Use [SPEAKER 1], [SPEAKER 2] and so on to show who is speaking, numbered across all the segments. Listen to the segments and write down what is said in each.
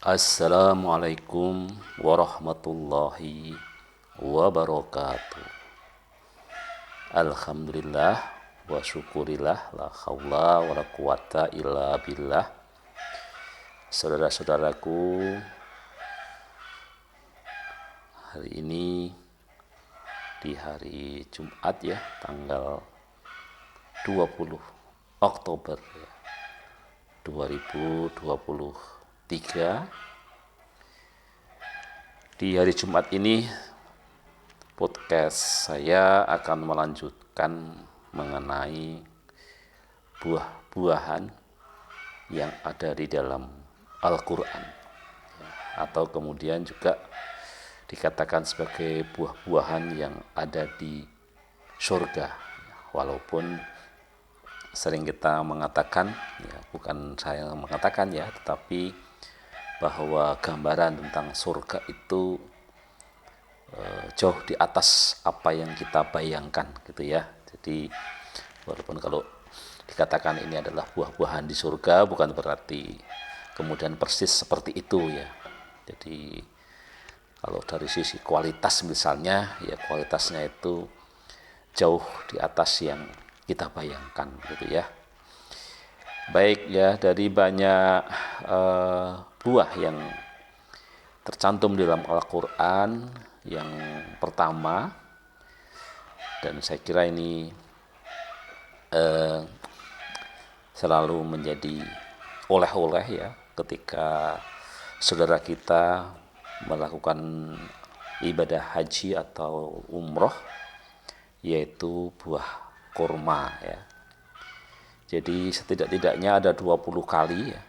[SPEAKER 1] Assalamualaikum warahmatullahi wabarakatuh. Alhamdulillah wa syukurillah, la haula wa la quwata illa billah. Saudara-saudaraku, hari ini di hari Jumat ya, tanggal 20 Oktober 2023. Di hari Jumat ini podcast saya akan melanjutkan mengenai buah-buahan yang ada di dalam Al-Quran, atau kemudian juga dikatakan sebagai buah-buahan yang ada di surga. Walaupun sering kita mengatakan, ya bukan saya yang mengatakan ya, tetapi bahwa gambaran tentang surga itu jauh di atas apa yang kita bayangkan gitu ya. Jadi walaupun kalau dikatakan ini adalah buah-buahan di surga, bukan berarti kemudian persis seperti itu ya. Jadi kalau dari sisi kualitas misalnya, ya kualitasnya itu jauh di atas yang kita bayangkan gitu ya. Baik ya, dari banyak buah yang tercantum dalam Al-Quran, yang pertama, dan saya kira ini selalu menjadi oleh-oleh ya ketika saudara kita melakukan ibadah haji atau umroh, yaitu buah kurma ya. Jadi setidak-tidaknya ada 20 kali ya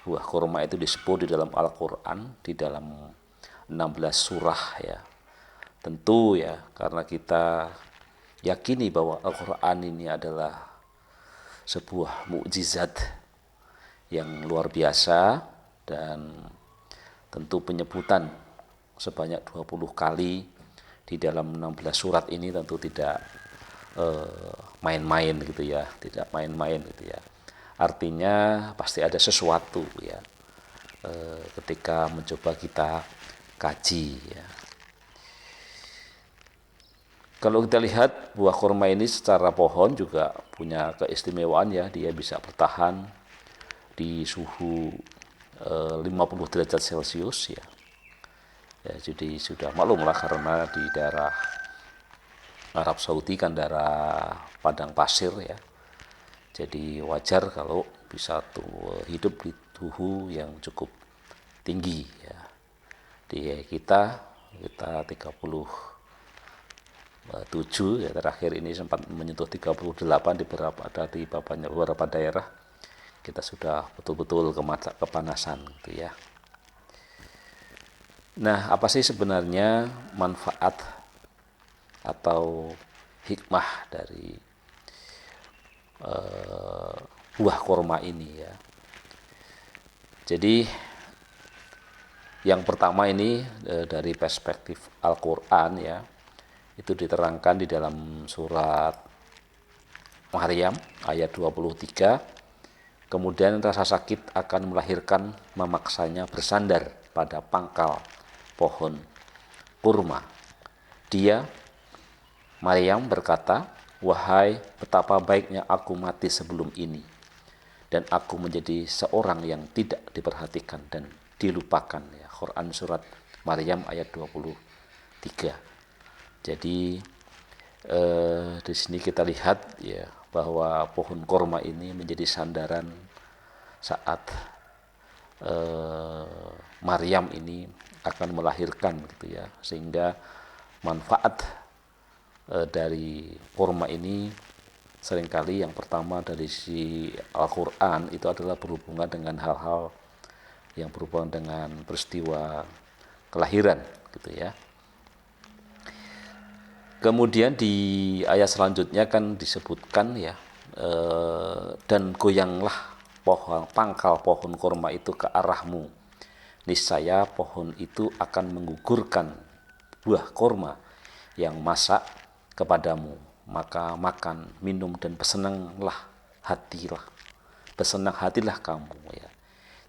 [SPEAKER 1] buah kurma itu disebut di dalam Al-Quran, di dalam 16 surah ya. Tentu ya, karena kita yakini bahwa Al-Quran ini adalah sebuah mukjizat yang luar biasa, dan tentu penyebutan sebanyak 20 kali di dalam 16 surat ini tentu tidak main-main gitu ya, tidak main-main gitu ya. Artinya pasti ada sesuatu ya ketika mencoba kita kaji ya. Kalau kita lihat buah kurma ini secara pohon juga punya keistimewaan ya, dia bisa bertahan di suhu 50 derajat Celcius ya. Ya, jadi sudah maklum lah, karena di daerah Arab Saudi kan daerah padang pasir ya. Jadi wajar kalau bisa hidup di suhu yang cukup tinggi ya. Di kita 37 ya, terakhir ini sempat menyentuh 38 di beberapa daerah. Kita sudah betul-betul kepanasan gitu ya. Nah, apa sih sebenarnya manfaat atau hikmah dari buah kurma ini ya? Jadi yang pertama ini dari perspektif Al-Quran ya, itu diterangkan di dalam surat Maryam ayat 23. Kemudian rasa sakit akan melahirkan memaksanya bersandar pada pangkal pohon kurma. Dia, Maryam, berkata, "Wahai, betapa baiknya aku mati sebelum ini, dan aku menjadi seorang yang tidak diperhatikan dan dilupakan." Ya, Quran surat Maryam ayat 23. Jadi di sini kita lihat ya bahwa pohon kurma ini menjadi sandaran saat Maryam ini akan melahirkan gitu ya, sehingga manfaat dari kurma ini seringkali yang pertama dari si Al-Quran itu adalah berhubungan dengan hal-hal yang berhubungan dengan peristiwa kelahiran gitu ya. Kemudian di ayat selanjutnya kan disebutkan ya, dan goyanglah pangkal pohon kurma itu ke arahmu, niscaya pohon itu akan menggugurkan buah kurma yang masak kepadamu, maka makan, minum, dan bersenang hatilah kamu ya.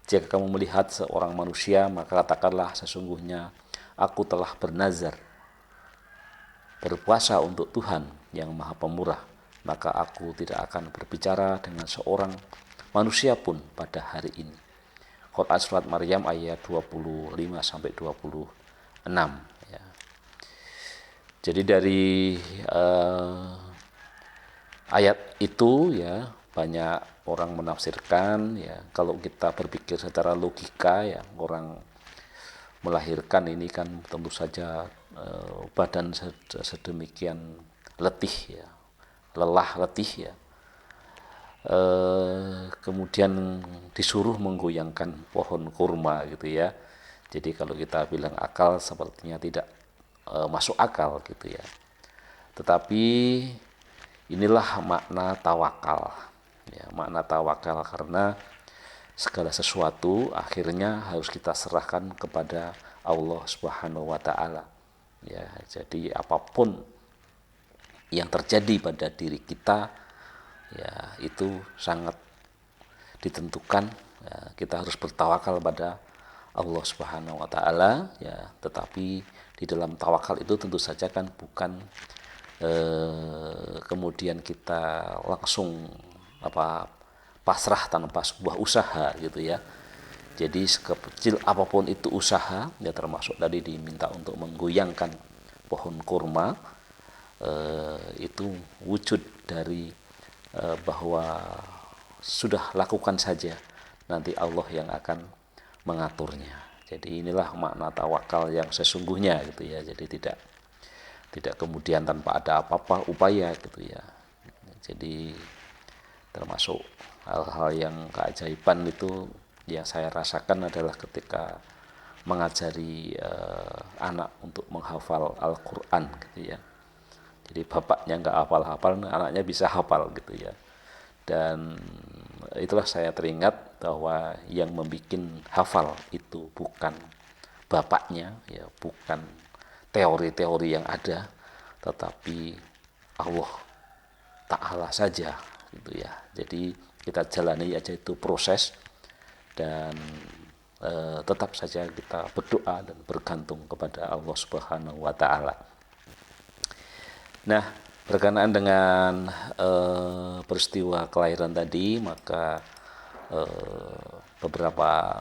[SPEAKER 1] jika kamu melihat seorang manusia, maka katakanlah sesungguhnya aku telah bernazar berpuasa untuk Tuhan yang Maha Pemurah, maka aku tidak akan berbicara dengan seorang manusia pun pada hari ini. Quran surat Maryam ayat 25 sampai 26 ya. Jadi dari ayat itu ya banyak orang menafsirkan ya, kalau kita berpikir secara logika ya, orang melahirkan ini kan tentu saja badan sedemikian letih ya, lelah letih ya, kemudian disuruh menggoyangkan pohon kurma gitu ya. Jadi kalau kita bilang akal sepertinya tidak masuk akal gitu ya. Tetapi inilah makna tawakal ya, makna tawakal, karena segala sesuatu akhirnya harus kita serahkan kepada Allah Subhanahu wa taala ya. Jadi apapun yang terjadi pada diri kita ya, itu sangat ditentukan ya, kita harus bertawakal pada Allah Subhanahu wa taala ya. Tetapi di dalam tawakal itu tentu saja kan bukan kemudian kita langsung pasrah tanpa sebuah usaha gitu ya. Jadi sekecil apapun itu usaha ya, termasuk tadi diminta untuk menggoyangkan pohon kurma, itu wujud dari bahwa sudah lakukan saja, nanti Allah yang akan mengaturnya. Jadi inilah makna tawakal yang sesungguhnya gitu ya. Jadi tidak kemudian tanpa ada apa-apa upaya gitu ya. Jadi termasuk hal-hal yang keajaiban itu yang saya rasakan adalah ketika mengajari anak untuk menghafal Al-Quran gitu ya. Jadi bapaknya nggak hafal-hafal, anaknya bisa hafal gitu ya. Dan itulah saya teringat bahwa yang membuat hafal itu bukan bapaknya ya, bukan teori-teori yang ada, tetapi Allah Ta'ala saja gitu ya. Jadi kita jalani aja itu proses, dan tetap saja kita berdoa dan bergantung kepada Allah Subhanahu wa taala. Nah, berkenaan dengan peristiwa kelahiran tadi, maka beberapa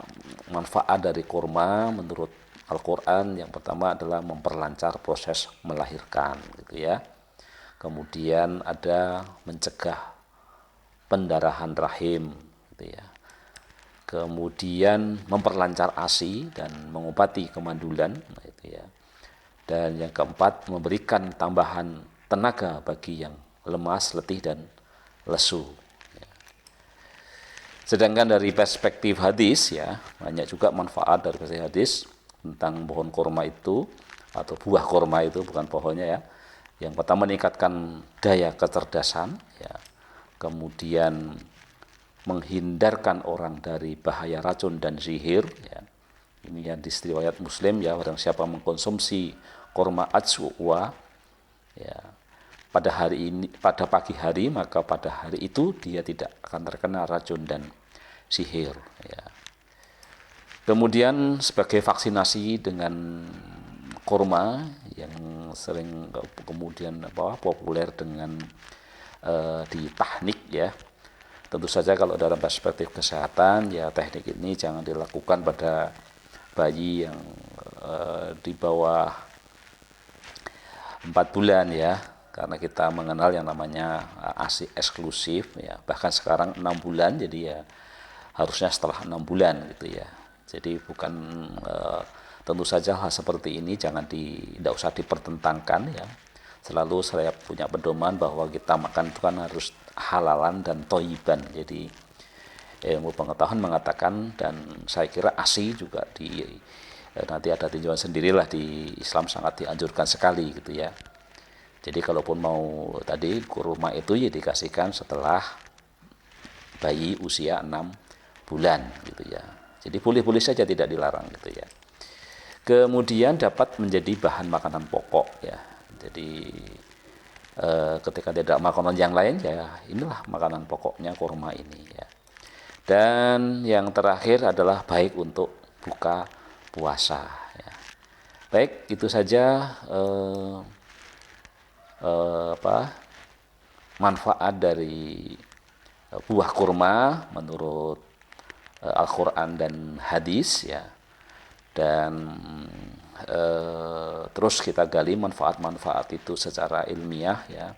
[SPEAKER 1] manfaat dari kurma menurut Al-Quran, yang pertama adalah memperlancar proses melahirkan gitu ya. Kemudian ada mencegah pendarahan rahim gitu ya. Kemudian memperlancar ASI dan mengobati kemandulan gitu ya. Dan yang keempat, memberikan tambahan tenaga bagi yang lemas, letih dan lesu. Sedangkan dari perspektif hadis ya, banyak juga manfaat dari perspektif hadis tentang pohon kurma itu, atau buah kurma itu, bukan pohonnya ya. Yang pertama, meningkatkan daya kecerdasan ya. Kemudian menghindarkan orang dari bahaya racun dan sihir ya. Ini yang di riwayat Muslim ya, barang siapa mengkonsumsi kurma ajwa ya pada hari ini, pada pagi hari, maka pada hari itu dia tidak akan terkena racun dan sihir ya. Kemudian sebagai vaksinasi dengan kurma yang sering kemudian populer dengan di teknik ya. Tentu saja kalau dalam perspektif kesehatan ya, teknik ini jangan dilakukan pada bayi yang di bawah 4 bulan ya, karena kita mengenal yang namanya ASI eksklusif ya. Bahkan sekarang 6 bulan, jadi ya harusnya setelah 6 bulan gitu ya. Jadi bukan tentu saja hal seperti ini tidak usah dipertentangkan ya. Selalu saya punya pedoman bahwa kita makan itu kan harus halalan dan toiban. Jadi ilmu pengetahuan mengatakan, dan saya kira ASI juga nanti ada tinjauan sendirilah, di Islam sangat dianjurkan sekali gitu ya. Jadi kalaupun mau tadi kurma itu ya dikasihkan setelah bayi usia 6 bulan gitu ya. Jadi boleh-boleh saja, tidak dilarang gitu ya. Kemudian dapat menjadi bahan makanan pokok ya. Jadi ketika tidak makanan yang lain ya, inilah makanan pokoknya kurma ini ya. Dan yang terakhir adalah baik untuk buka puasa. Ya. Baik, itu saja manfaat dari buah kurma menurut Al-Quran dan hadis ya. Dan terus kita gali manfaat-manfaat itu secara ilmiah ya,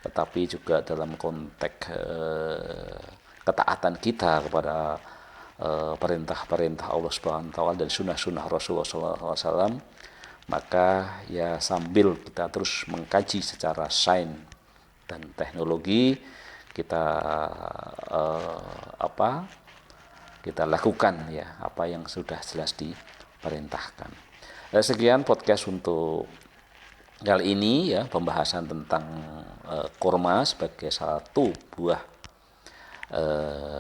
[SPEAKER 1] tetapi juga dalam konteks ketaatan kita kepada perintah-perintah Allah Subhanahu wa taala dan sunnah-sunnah Rasulullah SAW, maka ya sambil kita terus mengkaji secara sains dan teknologi, kita kita lakukan ya apa yang sudah jelas diperintahkan. Sekian podcast untuk kali ini ya, pembahasan tentang kurma sebagai satu buah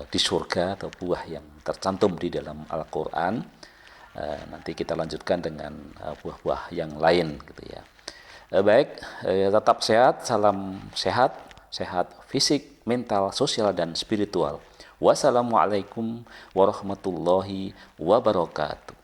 [SPEAKER 1] di surga atau buah yang tercantum di dalam Al-Quran. Nanti kita lanjutkan dengan buah-buah yang lain gitu ya. Baik, tetap sehat, salam sehat, sehat fisik, mental, sosial, dan spiritual. Wassalamualaikum warahmatullahi wabarakatuh.